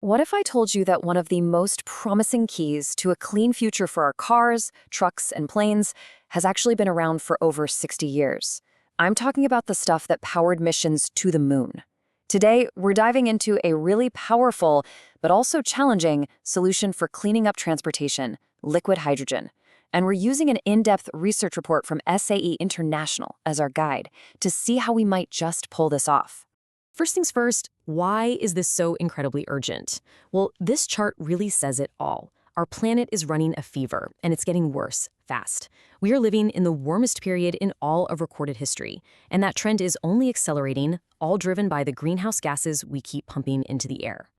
What if I told you that one of the most promising keys to a clean future for our cars, trucks, and planes has actually been around for over 60 years? I'm talking about the stuff that powered missions to the moon. Today, we're diving into a really powerful, but also challenging, solution for cleaning up transportation: liquid hydrogen. And we're using an in-depth research report from SAE International as our guide to see how we might just pull this off. First things first, why is this so incredibly urgent? Well, this chart really says it all. Our planet is running a fever, and it's getting worse fast. We are living in the warmest period in all of recorded history, and that trend is only accelerating, all driven by the greenhouse gases we keep pumping into the air.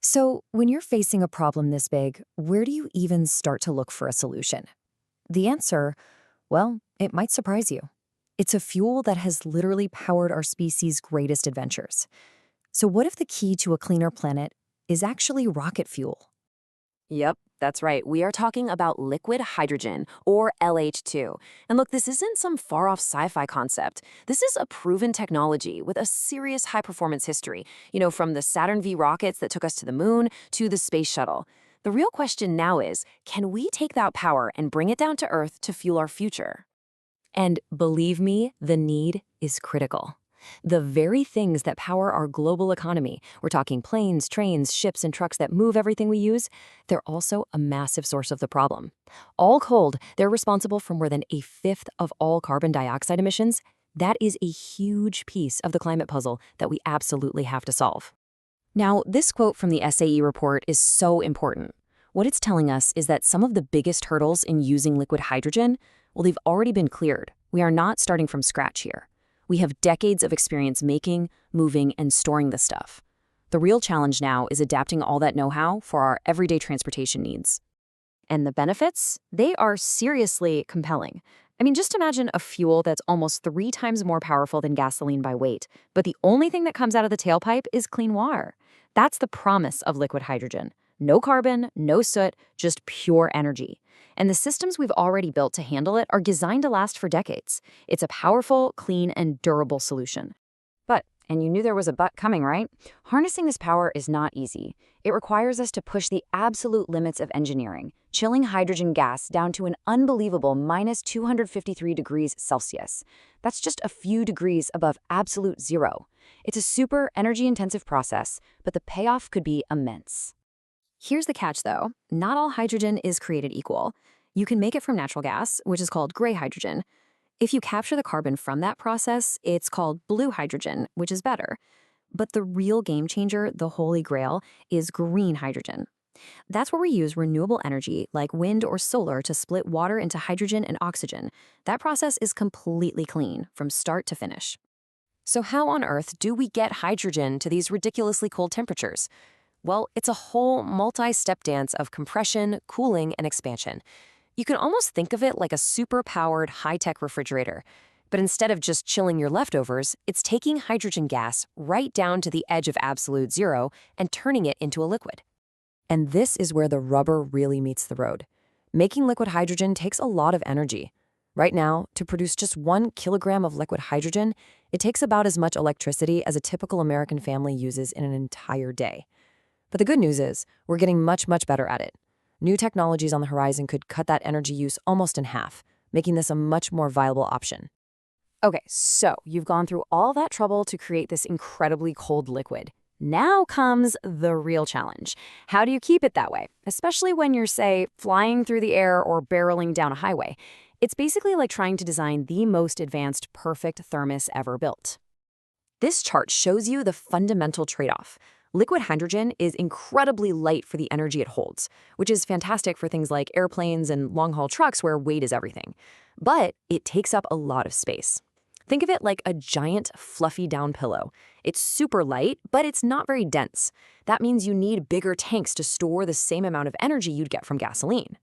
So, when you're facing a problem this big, where do you even start to look for a solution? The answer, well, it might surprise you. It's a fuel that has literally powered our species' greatest adventures. So what if the key to a cleaner planet is actually rocket fuel? Yep, that's right. We are talking about liquid hydrogen, or LH2. And look, this isn't some far-off sci-fi concept. This is a proven technology with a serious high-performance history, from the Saturn V rockets that took us to the moon to the space shuttle. The real question now is, can we take that power and bring it down to Earth to fuel our future? And believe me, the need is critical. The very things that power our global economy, we're talking planes, trains, ships, and trucks that move everything we use, they're also a massive source of the problem. All cold, they're responsible for more than a fifth of all carbon dioxide emissions. That is a huge piece of the climate puzzle that we absolutely have to solve. Now, this quote from the SAE report is so important. What it's telling us is that some of the biggest hurdles in using liquid hydrogen, well, they've already been cleared. We are not starting from scratch here. We have decades of experience making, moving, and storing this stuff. The real challenge now is adapting all that know-how for our everyday transportation needs. And the benefits? They are seriously compelling. I mean, just imagine a fuel that's almost 3 times more powerful than gasoline by weight, but the only thing that comes out of the tailpipe is clean water. That's the promise of liquid hydrogen. No carbon, no soot, just pure energy. And the systems we've already built to handle it are designed to last for decades. It's a powerful, clean, and durable solution. But, and you knew there was a but coming, right? Harnessing this power is not easy. It requires us to push the absolute limits of engineering, chilling hydrogen gas down to an unbelievable minus 253 degrees Celsius. That's just a few degrees above absolute zero. It's a super energy-intensive process, but the payoff could be immense. Here's the catch, though. Not all hydrogen is created equal. You can make it from natural gas, which is called gray hydrogen. If you capture the carbon from that process, it's called blue hydrogen, which is better. But the real game changer, the holy grail, is green hydrogen. That's where we use renewable energy like wind or solar to split water into hydrogen and oxygen. That process is completely clean from start to finish. So how on earth do we get hydrogen to these ridiculously cold temperatures? Well, it's a whole multi-step dance of compression, cooling, and expansion. You can almost think of it like a super-powered, high-tech refrigerator. But instead of just chilling your leftovers, it's taking hydrogen gas right down to the edge of absolute zero and turning it into a liquid. And this is where the rubber really meets the road. Making liquid hydrogen takes a lot of energy. Right now, to produce just 1 kilogram of liquid hydrogen, it takes about as much electricity as a typical American family uses in an entire day. But the good news is, we're getting much, much better at it. New technologies on the horizon could cut that energy use almost in half, making this a much more viable option. Okay, so you've gone through all that trouble to create this incredibly cold liquid. Now comes the real challenge. How do you keep it that way? Especially when you're, say, flying through the air or barreling down a highway. It's basically like trying to design the most advanced, perfect thermos ever built. This chart shows you the fundamental trade-off. Liquid hydrogen is incredibly light for the energy it holds, which is fantastic for things like airplanes and long-haul trucks where weight is everything. But it takes up a lot of space. Think of it like a giant, fluffy down pillow. It's super light, but it's not very dense. That means you need bigger tanks to store the same amount of energy you'd get from gasoline.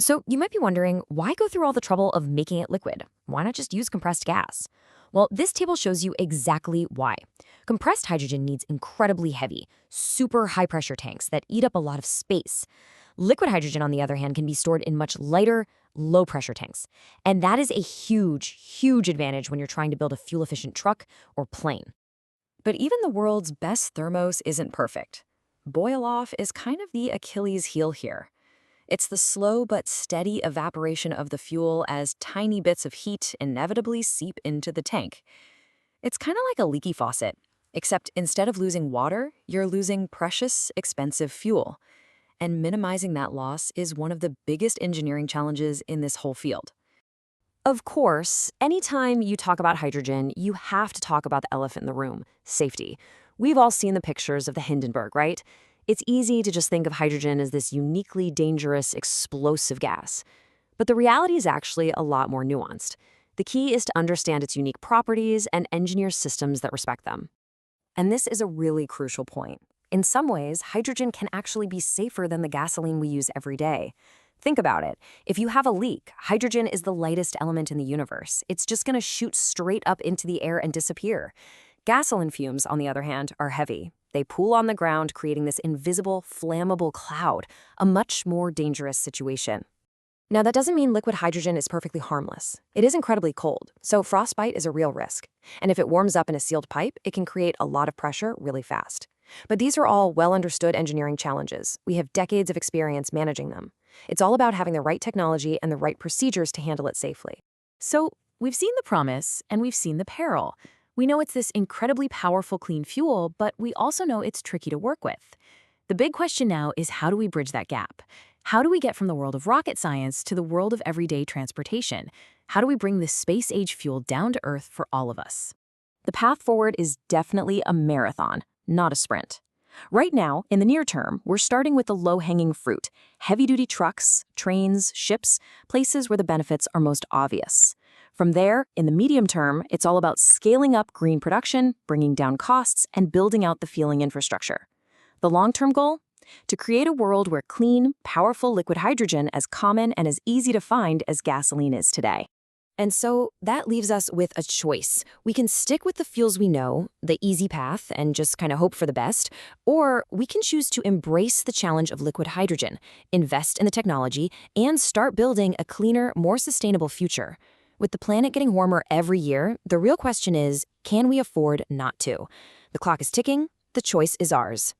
So you might be wondering, why go through all the trouble of making it liquid? Why not just use compressed gas? Well, this table shows you exactly why. Compressed hydrogen needs incredibly heavy, super high-pressure tanks that eat up a lot of space. Liquid hydrogen, on the other hand, can be stored in much lighter, low-pressure tanks. And that is a huge, huge advantage when you're trying to build a fuel-efficient truck or plane. But even the world's best thermos isn't perfect. boil-off is kind of the Achilles heel here. It's the slow but steady evaporation of the fuel as tiny bits of heat inevitably seep into the tank. It's kind of like a leaky faucet, except instead of losing water, you're losing precious, expensive fuel. And minimizing that loss is one of the biggest engineering challenges in this whole field. Of course, anytime you talk about hydrogen, you have to talk about the elephant in the room, safety. We've all seen the pictures of the Hindenburg, right? It's easy to just think of hydrogen as this uniquely dangerous, explosive gas. But the reality is actually a lot more nuanced. The key is to understand its unique properties and engineer systems that respect them. And this is a really crucial point. In some ways, hydrogen can actually be safer than the gasoline we use every day. Think about it. If you have a leak, hydrogen is the lightest element in the universe. It's just going to shoot straight up into the air and disappear. Gasoline fumes, on the other hand, are heavy. They pool on the ground, creating this invisible, flammable cloud, a much more dangerous situation. Now, that doesn't mean liquid hydrogen is perfectly harmless. It is incredibly cold, so frostbite is a real risk. And if it warms up in a sealed pipe, it can create a lot of pressure really fast. But these are all well-understood engineering challenges. We have decades of experience managing them. It's all about having the right technology and the right procedures to handle it safely. So, we've seen the promise and we've seen the peril. We know it's this incredibly powerful clean fuel, but we also know it's tricky to work with. The big question now is, how do we bridge that gap? How do we get from the world of rocket science to the world of everyday transportation? How do we bring this space-age fuel down to Earth for all of us? The path forward is definitely a marathon, not a sprint. Right now, in the near term, we're starting with the low-hanging fruit: heavy-duty trucks, trains, ships, places where the benefits are most obvious. From there, in the medium term, it's all about scaling up green production, bringing down costs, and building out the fueling infrastructure. The long-term goal? To create a world where clean, powerful liquid hydrogen is as common and as easy to find as gasoline is today. And so that leaves us with a choice. We can stick with the fuels we know, the easy path, and just kind of hope for the best, or we can choose to embrace the challenge of liquid hydrogen, invest in the technology, and start building a cleaner, more sustainable future. With the planet getting warmer every year, the real question is, can we afford not to? The clock is ticking, the choice is ours.